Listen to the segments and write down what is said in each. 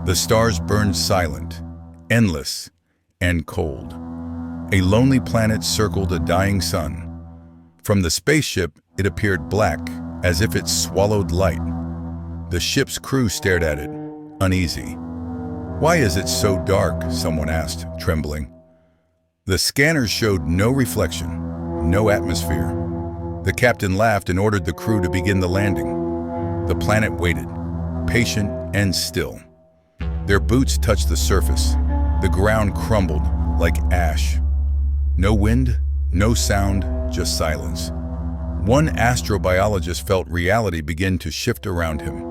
The stars burned silent, endless, and cold. A lonely planet circled a dying sun. From the spaceship, it appeared black, as if it swallowed light. The ship's crew stared at it, uneasy. "Why is it so dark?" someone asked, trembling. The scanners showed no reflection, no atmosphere. The captain laughed and ordered the crew to begin the landing. The planet waited, patient and still. Their boots touched the surface. The ground crumbled like ash. No wind, no sound, just silence. One astrobiologist felt reality begin to shift around him.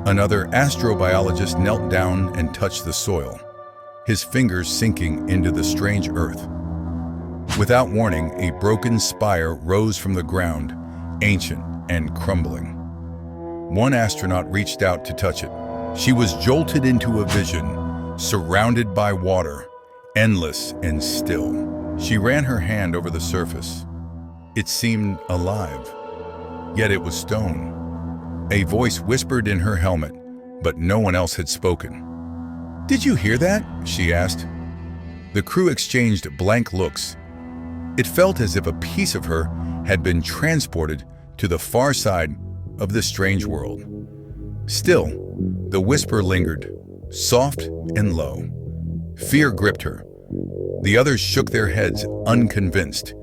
Another astrobiologist knelt down and touched the soil, his fingers sinking into the strange earth. Without warning, a broken spire rose from the ground, ancient and crumbling. One astronaut reached out to touch it. She was jolted into a vision, surrounded by water, endless and still. She ran her hand over the surface. It seemed alive, yet it was stone. A voice whispered in her helmet, but no one else had spoken. "Did you hear that?" she asked. The crew exchanged blank looks. It felt as if a piece of her had been transported to the far side of this strange world. Still, the whisper lingered, soft and low. Fear gripped her. The others shook their heads, unconvinced.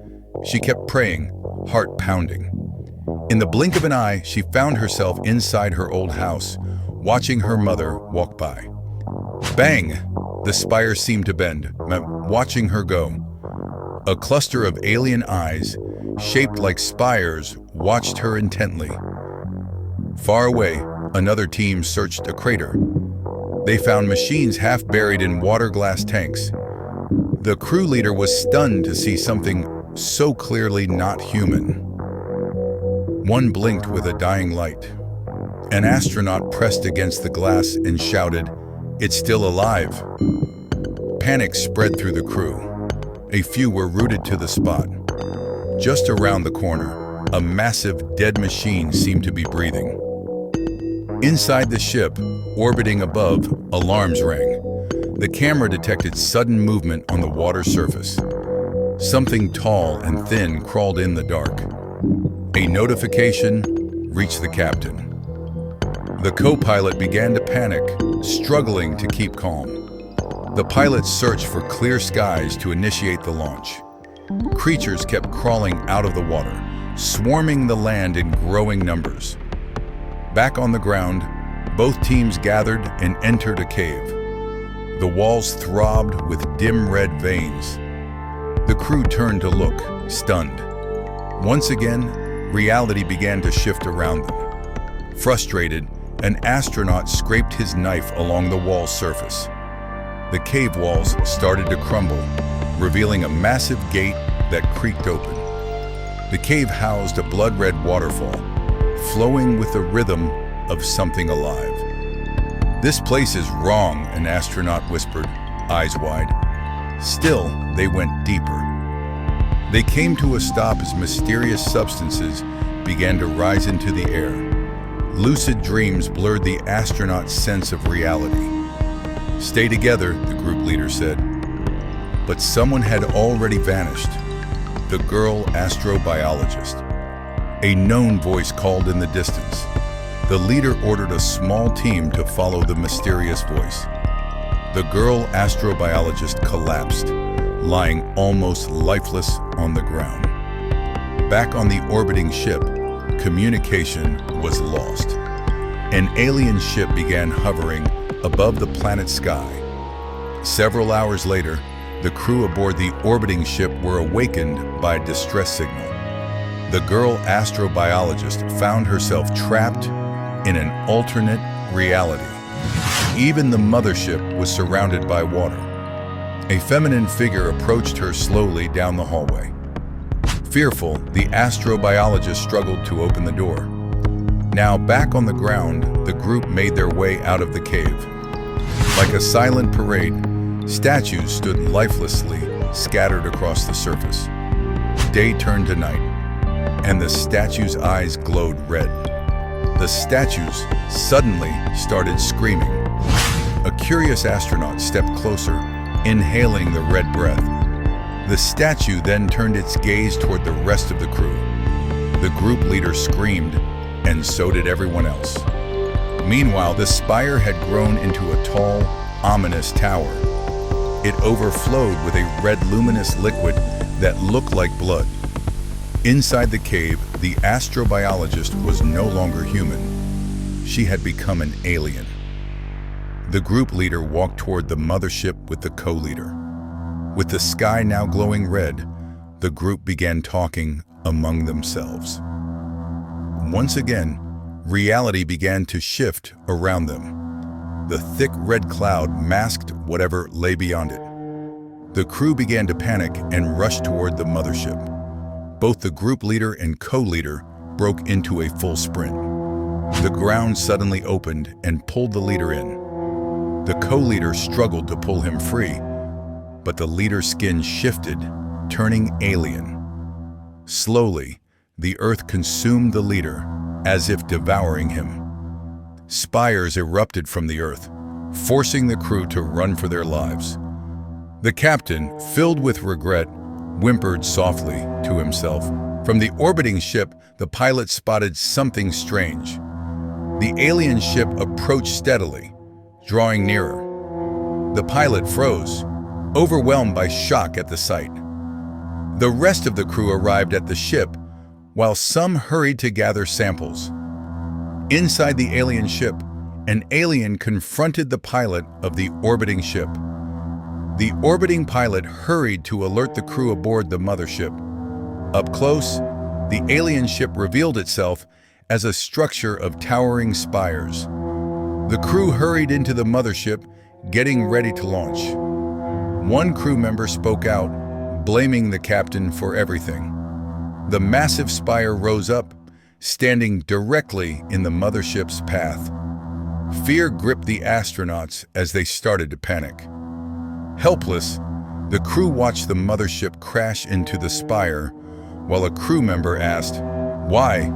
She kept praying, heart pounding. In the blink of an eye, she found herself inside her old house, watching her mother walk by. Bang! The spire seemed to bend, watching her go. A cluster of alien eyes, shaped like spires, watched her intently. Far away, another team searched a crater. They found machines half buried in water glass tanks. The crew leader was stunned to see something so clearly not human. One blinked with a dying light. An astronaut pressed against the glass and shouted, "It's still alive." Panic spread through the crew. A few were rooted to the spot. Just around the corner, a massive dead machine seemed to be breathing. Inside the ship, orbiting above, alarms rang. The camera detected sudden movement on the water surface. Something tall and thin crawled in the dark. A notification reached the captain. The co-pilot began to panic, struggling to keep calm. The pilots searched for clear skies to initiate the launch. Creatures kept crawling out of the water, swarming the land in growing numbers. Back on the ground, both teams gathered and entered a cave. The walls throbbed with dim red veins. The crew turned to look, stunned. Once again, reality began to shift around them. Frustrated, an astronaut scraped his knife along the wall's surface. The cave walls started to crumble, revealing a massive gate that creaked open. The cave housed a blood-red waterfall, flowing with the rhythm of something alive. "This place is wrong," an astronaut whispered, eyes wide. Still, they went deeper. They came to a stop as mysterious substances began to rise into the air. Lucid dreams blurred the astronaut's sense of reality. "Stay together," the group leader said. But someone had already vanished. The girl astrobiologist. A known voice called in the distance. The leader ordered a small team to follow the mysterious voice. The girl astrobiologist collapsed, lying almost lifeless on the ground. Back on the orbiting ship, communication was lost. An alien ship began hovering above the planet's sky. Several hours later, the crew aboard the orbiting ship were awakened by a distress signal. The girl astrobiologist found herself trapped in an alternate reality. Even the mothership was surrounded by water. A feminine figure approached her slowly down the hallway. Fearful, the astrobiologist struggled to open the door. Now back on the ground, the group made their way out of the cave. Like a silent parade, statues stood lifelessly scattered across the surface. Day turned to night, and the statues' eyes glowed red. The statues suddenly started screaming. A curious astronaut stepped closer, inhaling the red breath. The statue then turned its gaze toward the rest of the crew. The group leader screamed, and so did everyone else. Meanwhile, the spire had grown into a tall, ominous tower. It overflowed with a red luminous liquid that looked like blood. Inside the cave, the astrobiologist was no longer human. She had become an alien. The group leader walked toward the mothership with the co-leader. With the sky now glowing red, the group began talking among themselves. Once again, reality began to shift around them. The thick red cloud masked whatever lay beyond it. The crew began to panic and rush toward the mothership. Both the group leader and co-leader broke into a full sprint. The ground suddenly opened and pulled the leader in. The co-leader struggled to pull him free, but the leader's skin shifted, turning alien. Slowly, the earth consumed the leader, as if devouring him. Spires erupted from the earth, forcing the crew to run for their lives. The captain, filled with regret, whimpered softly to himself. From the orbiting ship, the pilot spotted something strange. The alien ship approached steadily, drawing nearer. The pilot froze, overwhelmed by shock at the sight. The rest of the crew arrived at the ship, while some hurried to gather samples. Inside the alien ship, an alien confronted the pilot of the orbiting ship. The orbiting pilot hurried to alert the crew aboard the mothership. Up close, the alien ship revealed itself as a structure of towering spires. The crew hurried into the mothership, getting ready to launch. One crew member spoke out, blaming the captain for everything. The massive spire rose up, standing directly in the mothership's path. Fear gripped the astronauts as they started to panic. Helpless, the crew watched the mothership crash into the spire, while a crew member asked, "Why?